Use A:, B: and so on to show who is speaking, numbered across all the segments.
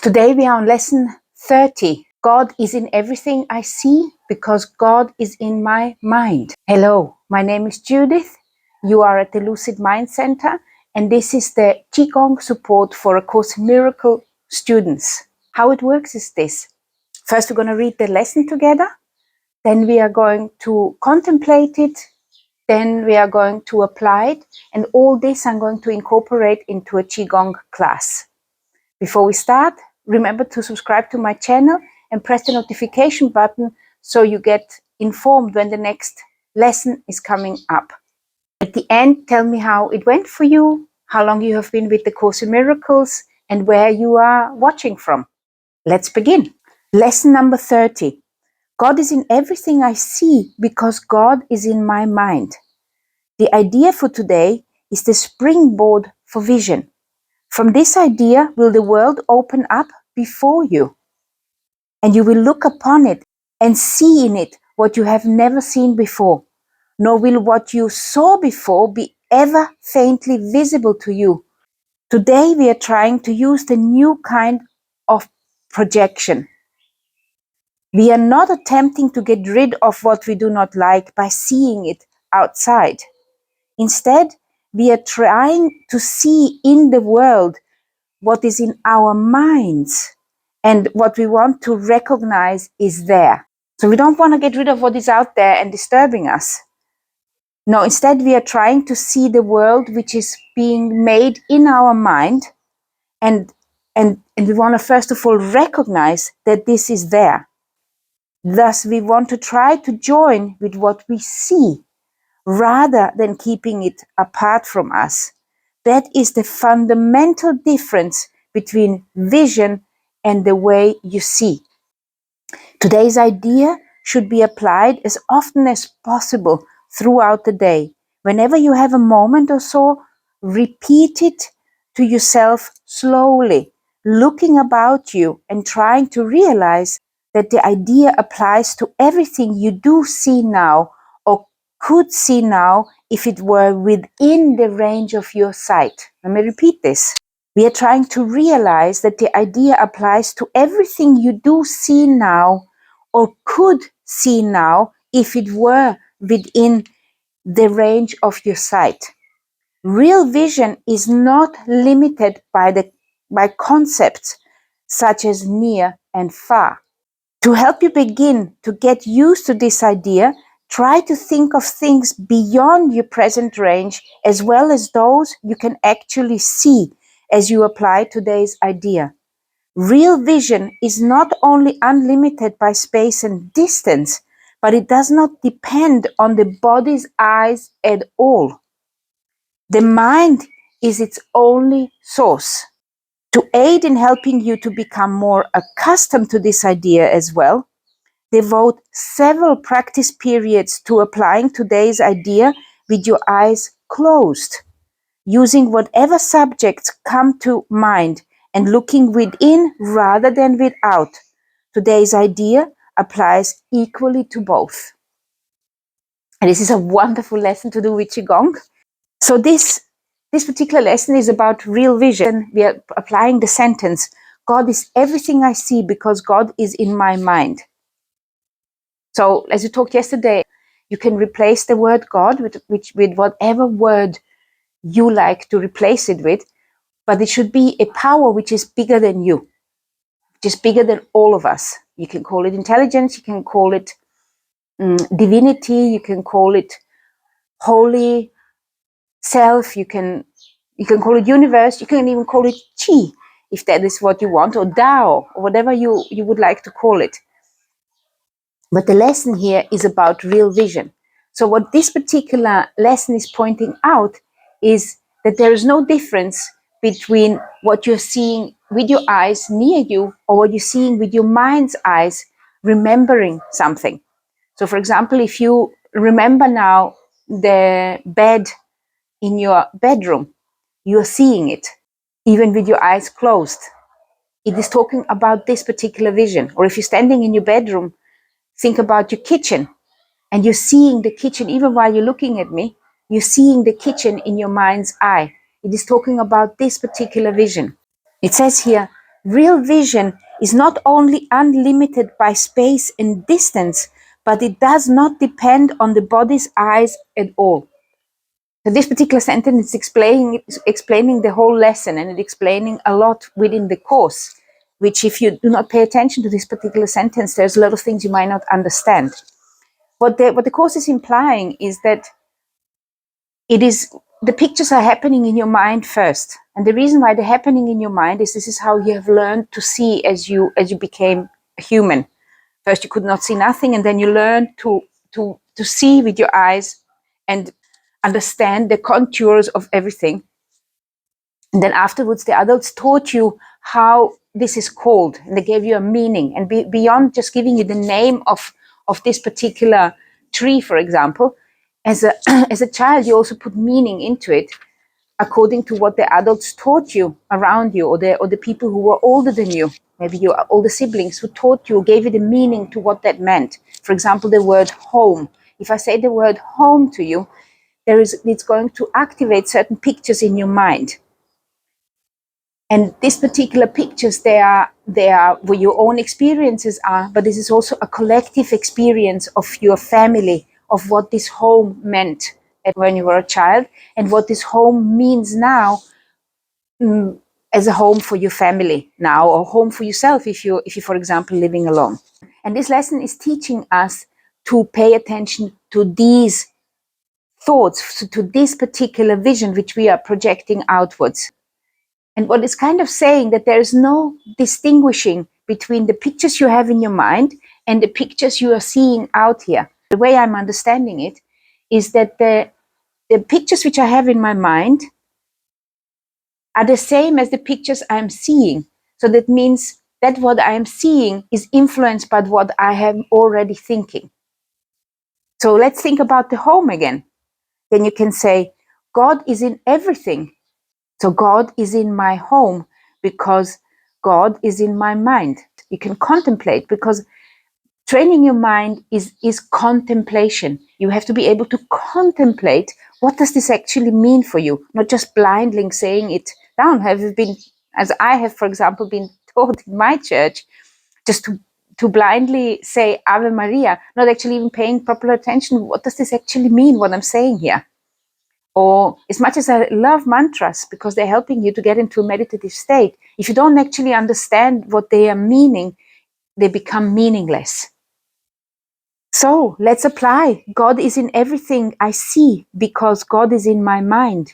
A: Today we are on lesson 30. God is in everything I see because God is in my mind. Hello, my name is Judith. You are at the Lucid Mind Center, and this is the Qigong support for A Course in Miracle students. How it works is this. First, we're going to read the lesson together. Then we are going to contemplate it. Then we are going to apply it. And all this I'm going to incorporate into a Qigong class. Before we start, remember to subscribe to my channel and press the notification button so you get informed when the next lesson is coming up. At the end, tell me how it went for you, how long you have been with the Course in Miracles, and where you are watching from. Let's begin. Lesson number 30. God is in everything I see because God is in my mind. The idea for today is the springboard for vision. From this idea will the world open up before you, and you will look upon it and see in it what you have never seen before, nor will what you saw before be ever faintly visible to you. Today we are trying to use the new kind of projection. We are not attempting to get rid of what we do not like by seeing it outside. Instead, we are trying to see in the world what is in our minds, and what we want to recognize is there. So we don't want to get rid of what is out there and disturbing us. No, instead we are trying to see the world which is being made in our mind, and we want to first of all recognize that this is there. Thus we want to try to join with what we see rather than keeping it apart from us. That is the fundamental difference between vision and the way you see. Today's idea should be applied as often as possible throughout the day. Whenever you have a moment or so, repeat it to yourself slowly, looking about you and trying to realize that the idea applies to everything you do see now or could see now if it were within the range of your sight. Let me repeat this. We are trying to realize that the idea applies to everything you do see now or could see now if it were within the range of your sight. Real vision is not limited by concepts such as near and far. To help you begin to get used to this idea, try to think of things beyond your present range as well as those you can actually see as you apply today's idea. Real vision is not only unlimited by space and distance, but it does not depend on the body's eyes at all. The mind is its only source. To aid in helping you to become more accustomed to this idea as well, devote several practice periods to applying today's idea with your eyes closed, using whatever subjects come to mind and looking within rather than without. Today's idea applies equally to both. And this is a wonderful lesson to do with Qigong. So this particular lesson is about real vision. We are applying the sentence, God is everything I see because God is in my mind. So as we talked yesterday, you can replace the word God with whatever word you like to replace it with, but it should be a power which is bigger than you, which is bigger than all of us. You can call it intelligence, you can call it divinity, you can call it holy self, you can call it universe, you can even call it Qi, if that is what you want, or Tao, or whatever you would like to call it. But the lesson here is about real vision. So what this particular lesson is pointing out is that there is no difference between what you're seeing with your eyes near you or what you're seeing with your mind's eyes, remembering something. So for example, if you remember now the bed in your bedroom, you're seeing it, even with your eyes closed. It is talking about this particular vision. Or if you're standing in your bedroom, think about your kitchen, and you're seeing the kitchen, even while you're looking at me, you're seeing the kitchen in your mind's eye. It is talking about this particular vision. It says here, Real vision is not only unlimited by space and distance, but it does not depend on the body's eyes at all. So this particular sentence is explaining the whole lesson, and it's explaining a lot within the course, which if you do not pay attention to this particular sentence, there's a lot of things you might not understand. What the course is implying is that it is the pictures are happening in your mind first. And the reason why they're happening in your mind is this is how you have learned to see as you became a human. First you could not see nothing, and then you learn to see with your eyes and understand the contours of everything. And then afterwards the adults taught you how this is called, and they gave you a meaning. And beyond just giving you the name of this particular tree, for example, as a as a child you also put meaning into it according to what the adults taught you around you, or the people who were older than you, maybe your older siblings who taught you, gave you the meaning to what that meant. For example, the word home. If I say the word home to you, it's going to activate certain pictures in your mind. And these particular pictures, they are where your own experiences are, but this is also a collective experience of your family, of what this home meant when you were a child, and what this home means now as a home for your family now, or home for yourself if you for example living alone. And this lesson is teaching us to pay attention to these thoughts, to this particular vision which we are projecting outwards. And what it's kind of saying that there is no distinguishing between the pictures you have in your mind and the pictures you are seeing out here. The way I'm understanding it is that the pictures which I have in my mind are the same as the pictures I'm seeing. So that means that what I am seeing is influenced by what I am already thinking. So let's think about the home again. Then you can say, God is in everything. So God is in my home because God is in my mind. You can contemplate, because training your mind is contemplation. You have to be able to contemplate, what does this actually mean for you? Not just blindly saying it down. Have you been, as I have, for example, been taught in my church, just to blindly say Ave Maria, not actually even paying proper attention. What does this actually mean, what I'm saying here? Or as much as I love mantras because they're helping you to get into a meditative state, if you don't actually understand what they are meaning, they become meaningless. So let's apply. God is in everything I see because God is in my mind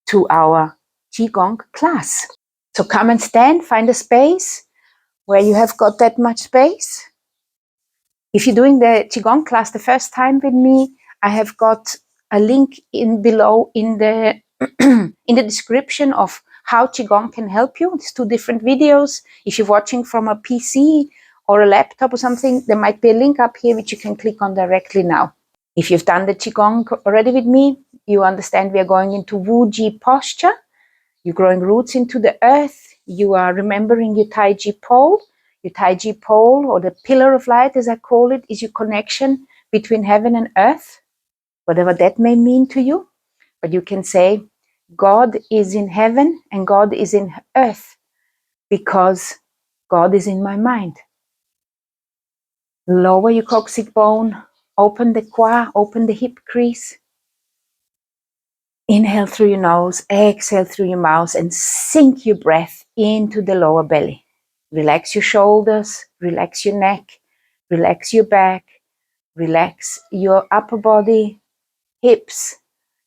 A: to our Qigong class. So come and stand, find a space where you have got that much space. If you're doing the Qigong class the first time with me, I have got a link in below in the in the description of how Qigong can help you. It's 2 different videos. If you're watching from a PC or a laptop or something, there might be a link up here which you can click on directly now. If you've done the Qigong already with me, you understand we are going into Wu Ji posture. You're growing roots into the earth. You are remembering your Tai Chi pole. Your Tai Chi pole, or the pillar of light as I call it, is your connection between heaven and earth, whatever that may mean to you. But you can say, God is in heaven and God is in earth because God is in my mind. Lower your coccyx bone, open the qua, open the hip crease. Inhale through your nose, exhale through your mouth, and sink your breath into the lower belly. Relax your shoulders, relax your neck, relax your back, relax your upper body, hips,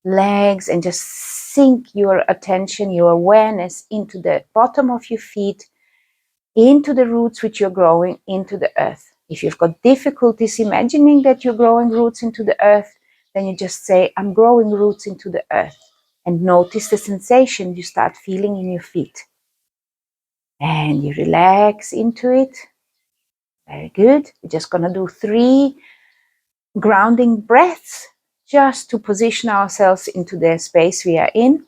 A: legs, and just sink your attention, your awareness into the bottom of your feet, into the roots which you're growing into the earth. If you've got difficulties imagining that you're growing roots into the earth, then you just say, I'm growing roots into the earth. And notice the sensation you start feeling in your feet. And you relax into it. Very good. We're just going to do 3 grounding breaths just to position ourselves into the space we are in.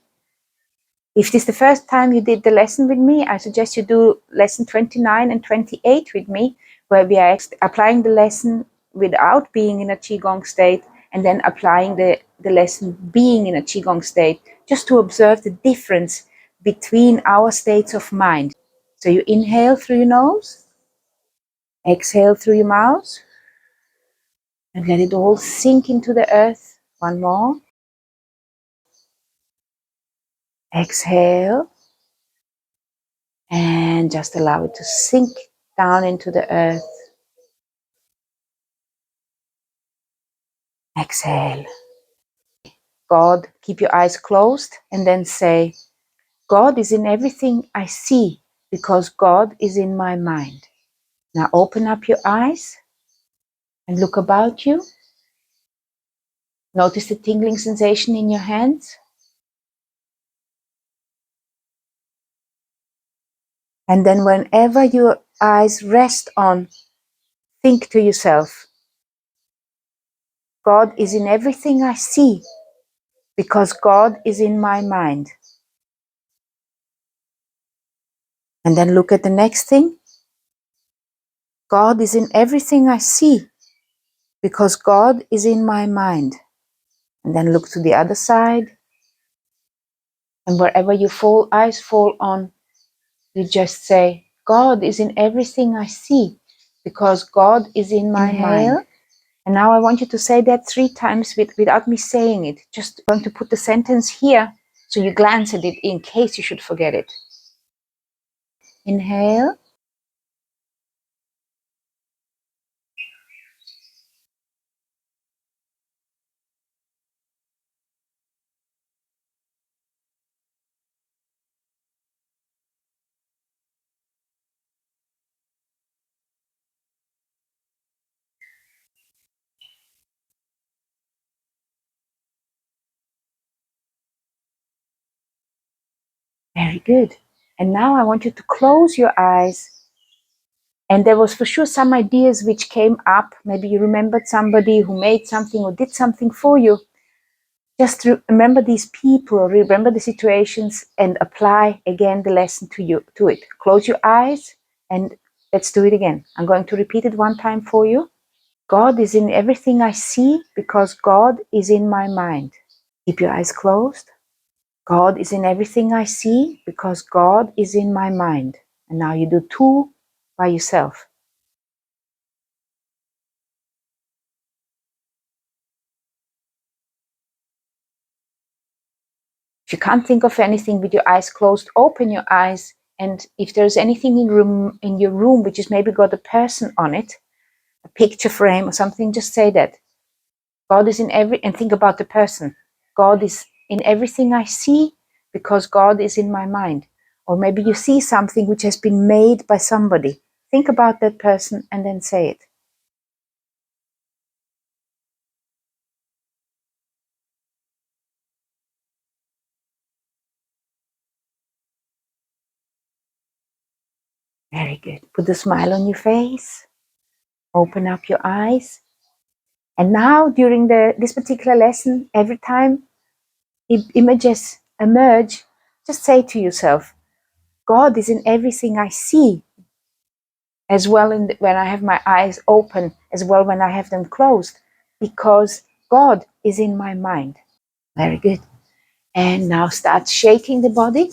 A: If this is the first time you did the lesson with me, I suggest you do lesson 29 and 28 with me, where we are applying the lesson without being in a Qigong state, and then applying the lesson being in a Qigong state, just to observe the difference between our states of mind. So you inhale through your nose, exhale through your mouth, and let it all sink into the earth. One more. Exhale, and just allow it to sink down into the earth. Exhale. God, keep your eyes closed and then say, God is in everything I see because God is in my mind. Now open up your eyes and look about you. Notice the tingling sensation in your hands. And then whenever your eyes rest on, think to yourself, God is in everything I see because God is in my mind. And then look at the next thing. God is in everything I see because God is in my mind. And then look to the other side. And wherever your eyes fall on, you just say, God is in everything I see because God is in my mind. And now I want you to say that 3 times without me saying it. Just going to put the sentence here so you glance at it in case you should forget it. Inhale. Very good. And now I want you to close your eyes. And there was for sure some ideas which came up. Maybe you remembered somebody who made something or did something for you. Just remember these people, or remember the situations, and apply again the lesson to it. Close your eyes and let's do it again. I'm going to repeat it 1 time for you. God is in everything I see because God is in my mind. Keep your eyes closed. God is in everything I see because God is in my mind. And now you do 2 by yourself. If you can't think of anything with your eyes closed, open your eyes. And if there's anything in your room which has maybe got a person on it, a picture frame or something, just say that. God is in and think about the person. God is in everything I see because God is in my mind. Or maybe you see something which has been made by somebody. Think about that person and then say it. Very good. Put a smile on your face. Open up your eyes. And now during this particular lesson, every time images emerge, just say to yourself, God is in everything I see, as well when I have my eyes open, as well when I have them closed, because God is in my mind. Very good. And now start shaking the body.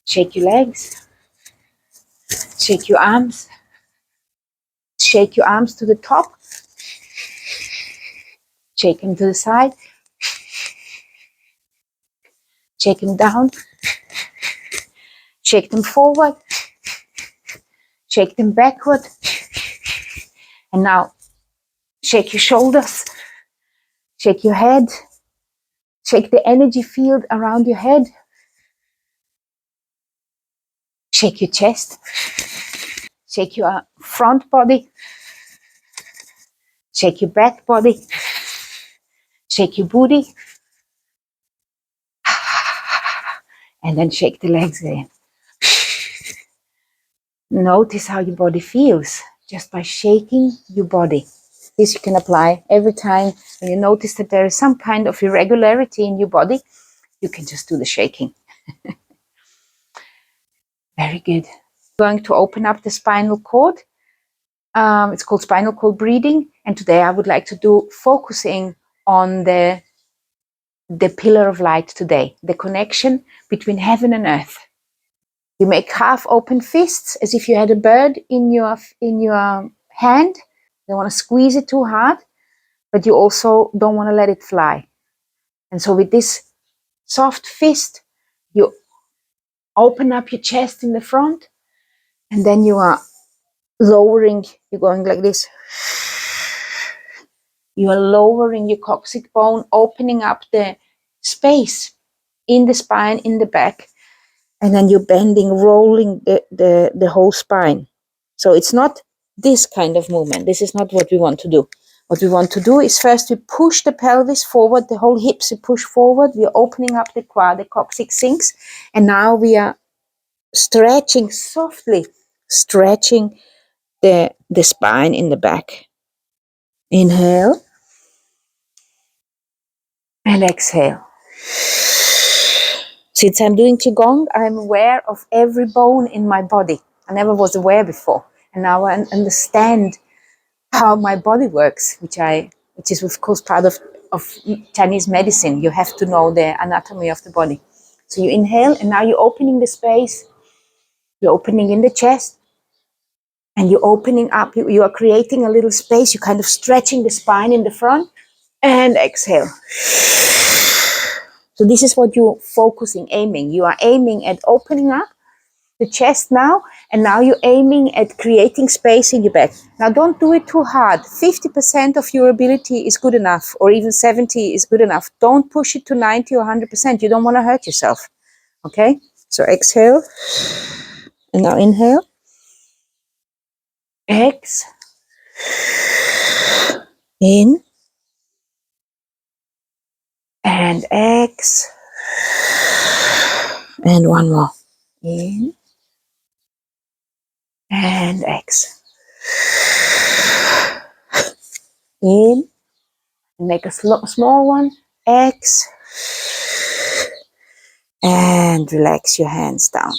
A: Shake your legs. Shake your arms. Shake your arms to the top. Shake them to the side. Shake them down. Shake them forward. Shake them backward. And now shake your shoulders. Shake your head. Shake the energy field around your head. Shake your chest. Shake your front body. Shake your back body. Shake your booty. And then shake the legs again. Notice how your body feels just by shaking your body. This you can apply every time when you notice that there is some kind of irregularity in your body. You can just do the shaking. Very good. Going to open up the spinal cord. It's called spinal cord breathing. And today I would like to do focusing on the pillar of light today, the connection between heaven and earth. You make half open fists as if you had a bird in your hand. You don't want to squeeze it too hard, but you also don't want to let it fly. And so with this soft fist, you open up your chest in the front, and then you are lowering, you're going like this. You are lowering your coccyx bone, opening up the space in the spine, in the back, and then you're bending, rolling the whole spine. So it's not this kind of movement. This is not what we want to do. What we want to do is first we push the pelvis forward, the whole hips we push forward. We are opening up the quad, the coccyx sinks, and now we are stretching softly, stretching the spine in the back. Inhale and exhale. Since I'm doing Qigong, I'm aware of every bone in my body. I never was aware before. And now I understand how my body works, which is of course part of Chinese medicine. You have to know the anatomy of the body. So you inhale, and now you're opening the space. You're opening in the chest, and you're opening up. You are creating a little space. You're kind of stretching the spine in the front, and exhale. So this is what you're focusing, aiming. You are aiming at opening up the chest now, and now you're aiming at creating space in your back. Now don't do it too hard. 50% of your ability is good enough, or even 70 is good enough. Don't push it to 90 or 100%. You don't want to hurt yourself. Okay? So exhale, and now inhale. Ex. In. And ex. And one more. In. And ex. In. And make a small one. Ex. And relax your hands down.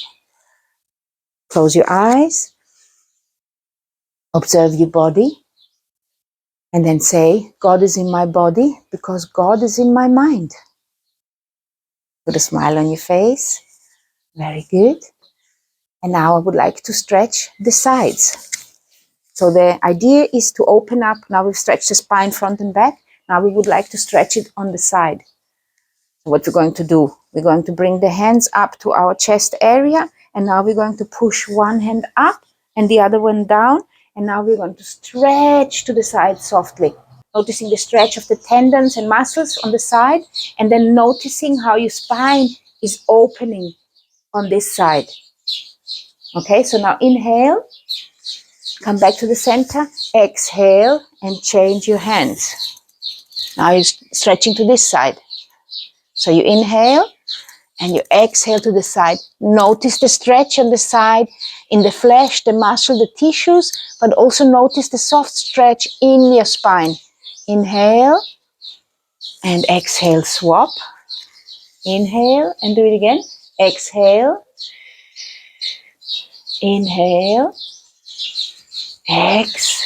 A: Close your eyes. Observe your body. And then say, God is in my body because God is in my mind. Put a smile on your face. Very good. And now I would like to stretch the sides. So the idea is to open up. Now we've stretched the spine front and back. Now we would like to stretch it on the side. So what we're going to do, we're going to bring the hands up to our chest area. And now we're going to push one hand up and the other one down. And now we're going to stretch to the side softly. Noticing the stretch of the tendons and muscles on the side. And then noticing how your spine is opening on this side. Okay, so now inhale. Come back to the center. Exhale and change your hands. Now you're stretching to this side. So you inhale and you exhale to the side. Notice the stretch on the side in the flesh, the muscle, the tissues, but also notice the soft stretch in your spine. Inhale and exhale, swap. Inhale and do it again. Exhale. Inhale. Ex.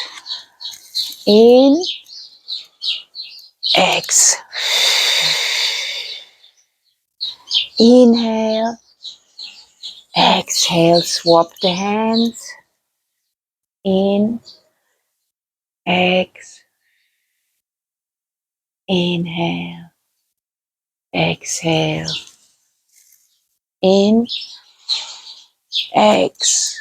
A: In. Ex. Inhale. Exhale. Swap the hands. In. Ex. Inhale. Exhale. In. Ex.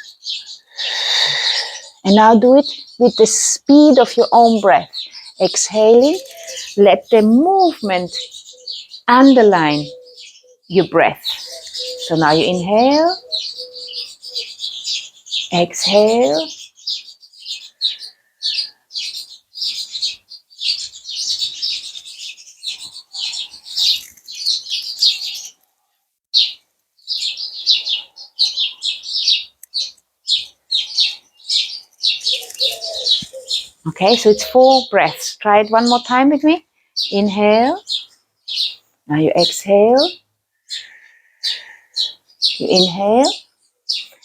A: And now do it with the speed of your own breath. Exhaling, let the movement underline your breath. So now you inhale, exhale, okay, so it's 4 breaths. Try it one more time with me. Inhale, now you exhale, you inhale,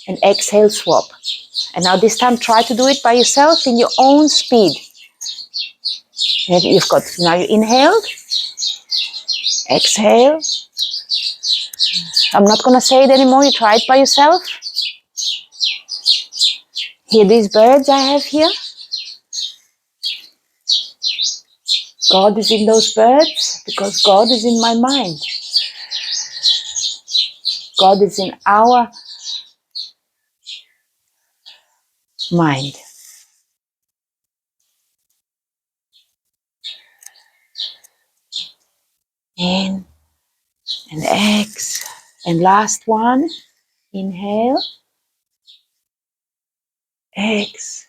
A: and exhale, swap. And now this time try to do it by yourself in your own speed. And you've got, now you inhaled, exhale. I'm not going to say it anymore, you try it by yourself. Hear these birds I have here? God is in those birds because God is in my mind. God is in our mind. In and exhale. And last one. Inhale. Exhale.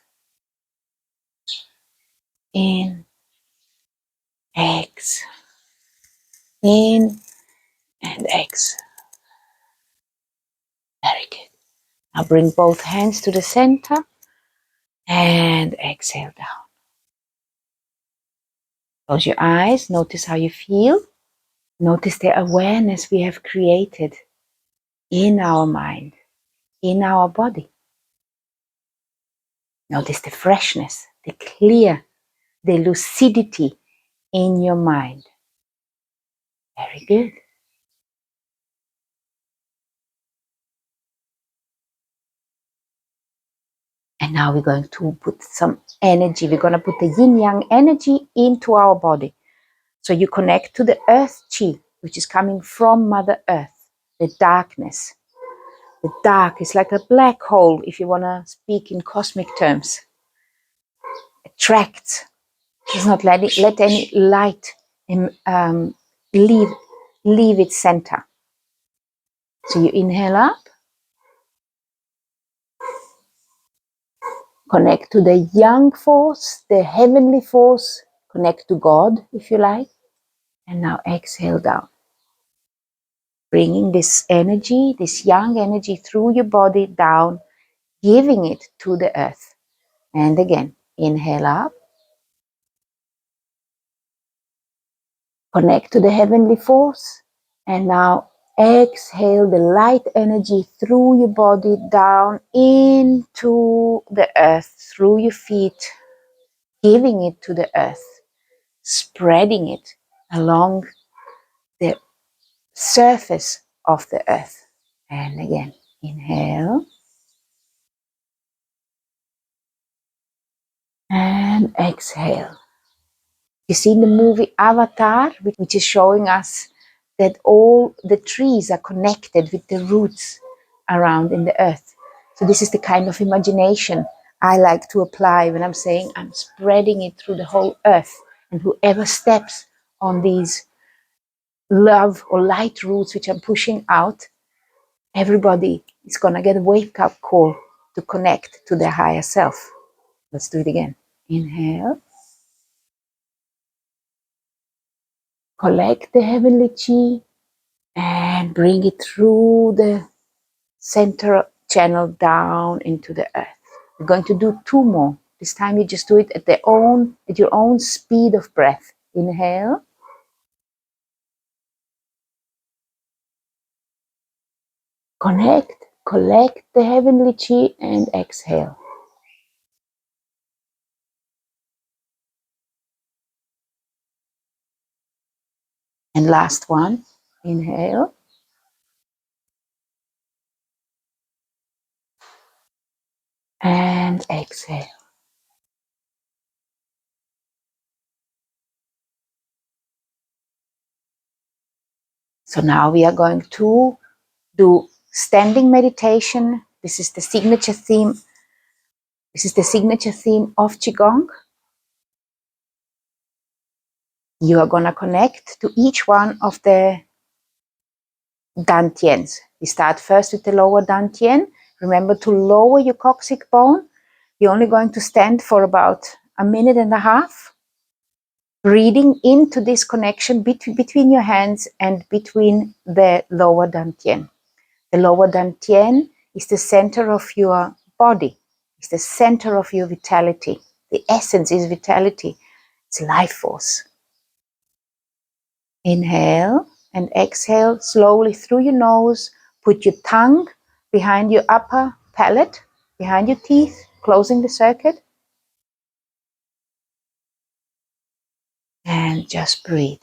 A: In. Exhale. In and exhale. Very good. Now bring both hands to the center and exhale down. Close your eyes. Notice how you feel. Notice the awareness we have created in our mind, in our body. Notice the freshness, the clear, the lucidity in your mind. Very good. And now we're going to put some energy. We're going to put the yin yang energy into our body. So you connect to the earth chi, which is coming from Mother Earth, the darkness. The dark is like a black hole, if you want to speak in cosmic terms. Attracts, does not let any light leave its center. So you inhale up, connect to the yang force, the heavenly force, connect to God, if you like, and now exhale down. Bringing this energy, this yang energy through your body down, giving it to the earth. And again, inhale up, connect to the heavenly force, and now exhale the light energy through your body down into the earth, through your feet, giving it to the earth, spreading it along the surface of the earth. And again, inhale. And exhale. You see in the movie Avatar, which is showing us that all the trees are connected with the roots around in the earth. So this is the kind of imagination I like to apply when I'm saying I'm spreading it through the whole earth. And whoever steps on these love or light roots which I'm pushing out, everybody is going to get a wake-up call to connect to their higher self. Let's do it again. Inhale. Collect the heavenly chi and bring it through the center channel down into the earth. We're going to do two more. This time you just do it at your own speed of breath. Inhale. Collect the heavenly chi and exhale. And last one, inhale. And exhale. So now we are going to do standing meditation. This is the signature theme. This is the signature theme of Qigong. You are going to connect to each one of the dantians. We start first with the lower dantian. Remember to lower your coccyx bone. You're only going to stand for about a minute and a half, breathing into this connection between your hands and between the lower dantian. The lower dantian is the center of your body. It's the center of your vitality. The essence is vitality. It's life force. Inhale and exhale slowly through your nose. Put your tongue behind your upper palate behind your teeth, closing the circuit. And just breathe.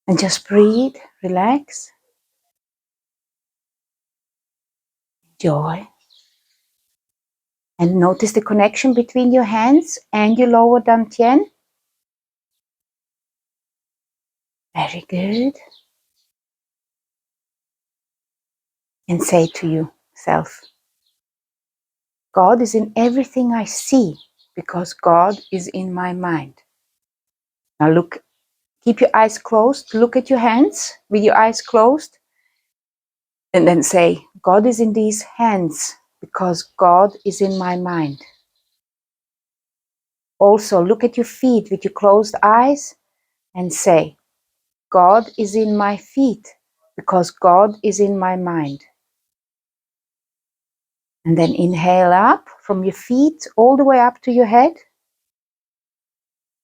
A: And just breathe, relax, enjoy. And notice the connection between your hands and your lower dantian. Very good. And say to yourself, God is in everything I see because God is in my mind. Now look, keep your eyes closed, look at your hands with your eyes closed, and then say, God is in these hands because God is in my mind. Also, look at your feet with your closed eyes and say, God is in my feet because God is in my mind. And then inhale up from your feet all the way up to your head.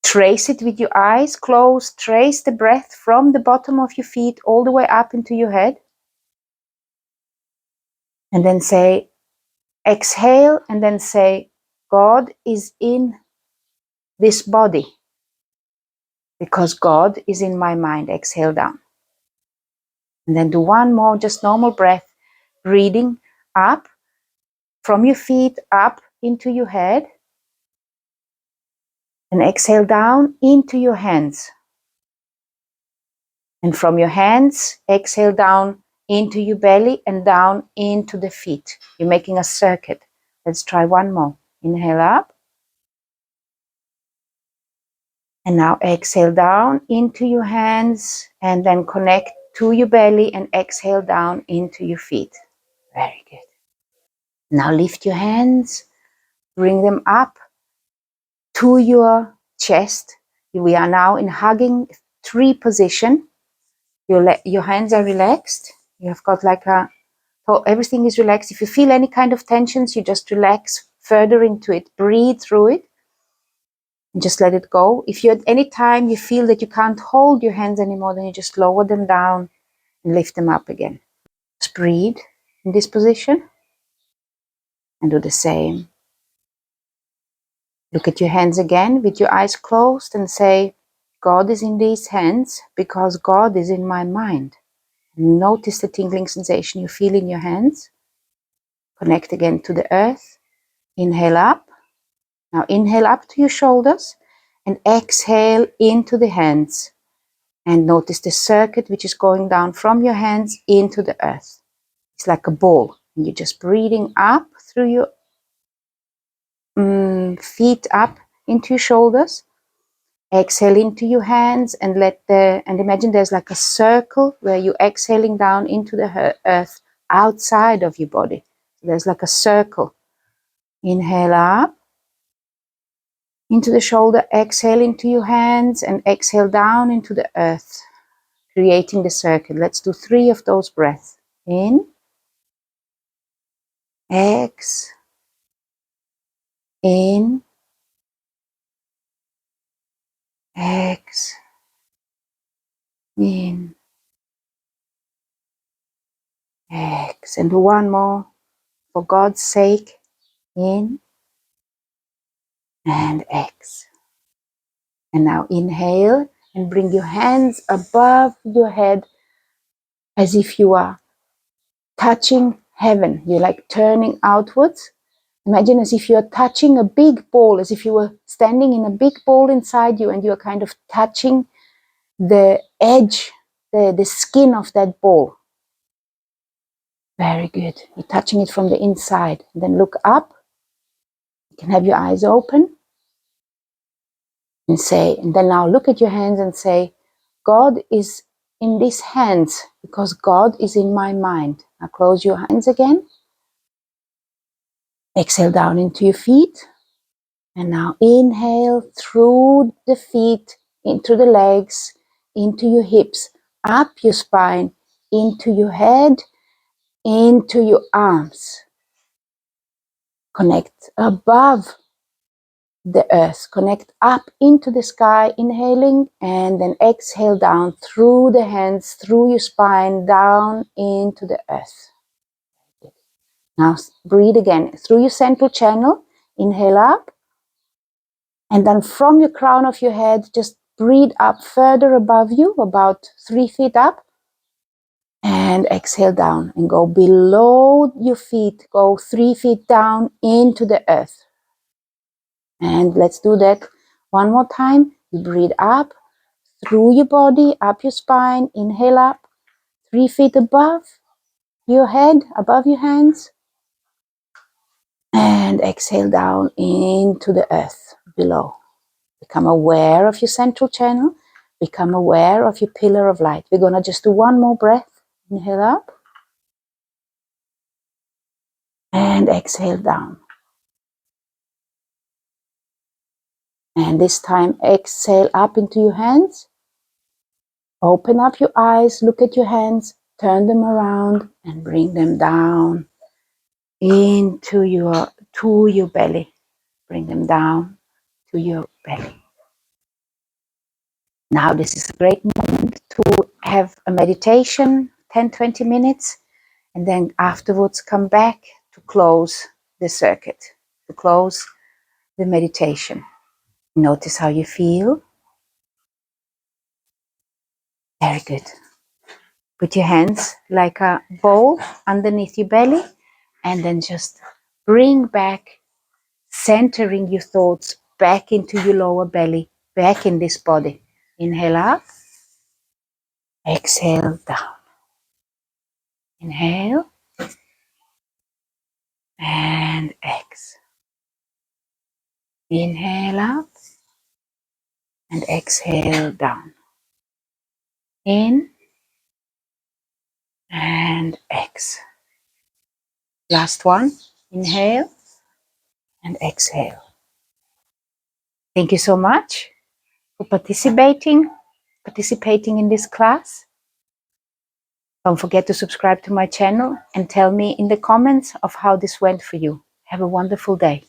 A: Trace it with your eyes closed. Trace the breath from the bottom of your feet all the way up into your head. And then say, exhale, and then say, God is in this body because God is in my mind. Exhale down. And then do one more, just normal breath, breathing up from your feet up into your head. And exhale down into your hands. And from your hands, exhale down into your belly and down into the feet. You're making a circuit. Let's try one more. Inhale up. And now exhale down into your hands and then connect to your belly and exhale down into your feet. Very good. Now lift your hands, bring them up to your chest. We are now in hugging tree position. Your hands are relaxed. You have got like so everything is relaxed. If you feel any kind of tensions, you just relax further into it. Breathe through it and just let it go. If you at any time you feel that you can't hold your hands anymore, then you just lower them down and lift them up again. Just breathe in this position and do the same. Look at your hands again with your eyes closed and say, God is in these hands because God is in my mind. Notice the tingling sensation you feel in your hands. Connect again to the earth. Inhale up. Now inhale up to your shoulders and exhale into the hands. And notice the circuit which is going down from your hands into the earth. It's like a ball. And you're just breathing up through your feet up into your shoulders. Exhale into your hands and imagine there's like a circle where you're exhaling down into the earth outside of your body. So there's like a circle. Inhale up into the shoulder, exhale into your hands and exhale down into the earth, creating the circle. Let's do 3 of those breaths. In, ex, in, ex, in, ex. And do one more. For God's sake, in and ex. And now inhale and bring your hands above your head as if you are touching heaven. You're like turning outwards. Imagine as if you're touching a big ball, as if you were standing in a big ball inside you and you're kind of touching the edge, the skin of that ball. Very good. You're touching it from the inside. And then look up. You can have your eyes open and say, and then now look at your hands and say, God is in these hands because God is in my mind. Now close your hands again. Exhale down into your feet. And now inhale through the feet, into the legs, into your hips, up your spine, into your head, into your arms. Connect above the earth. Connect up into the sky, inhaling, and then exhale down through the hands, through your spine, down into the earth. Now breathe again through your central channel. Inhale up, and then from your crown of your head, just breathe up further above you, about 3 feet up, and exhale down and go below your feet. Go 3 feet down into the earth. And let's do that one more time. You breathe up through your body, up your spine. Inhale up, 3 feet above your head, above your hands. And exhale down into the earth below. Become aware of your central channel. Become aware of your pillar of light. We're going to just do one more breath. Inhale up. And exhale down. And this time, exhale up into your hands. Open up your eyes, look at your hands, turn them around, and bring them down into your belly. Bring them down to your belly. Now this is a great moment to have a meditation, 10-20 minutes, and then afterwards come back to close the circuit, to close the meditation. Notice how you feel. Very good. Put your hands like a bowl underneath your belly, and then just bring back, centering your thoughts back into your lower belly, back in this body. Inhale up, exhale down. Inhale and exhale. Inhale up and exhale down. In and exhale. Last one. Inhale and exhale. Thank you so much for participating in this class. Don't forget to subscribe to my channel and tell me in the comments of how this went for you. Have a wonderful day.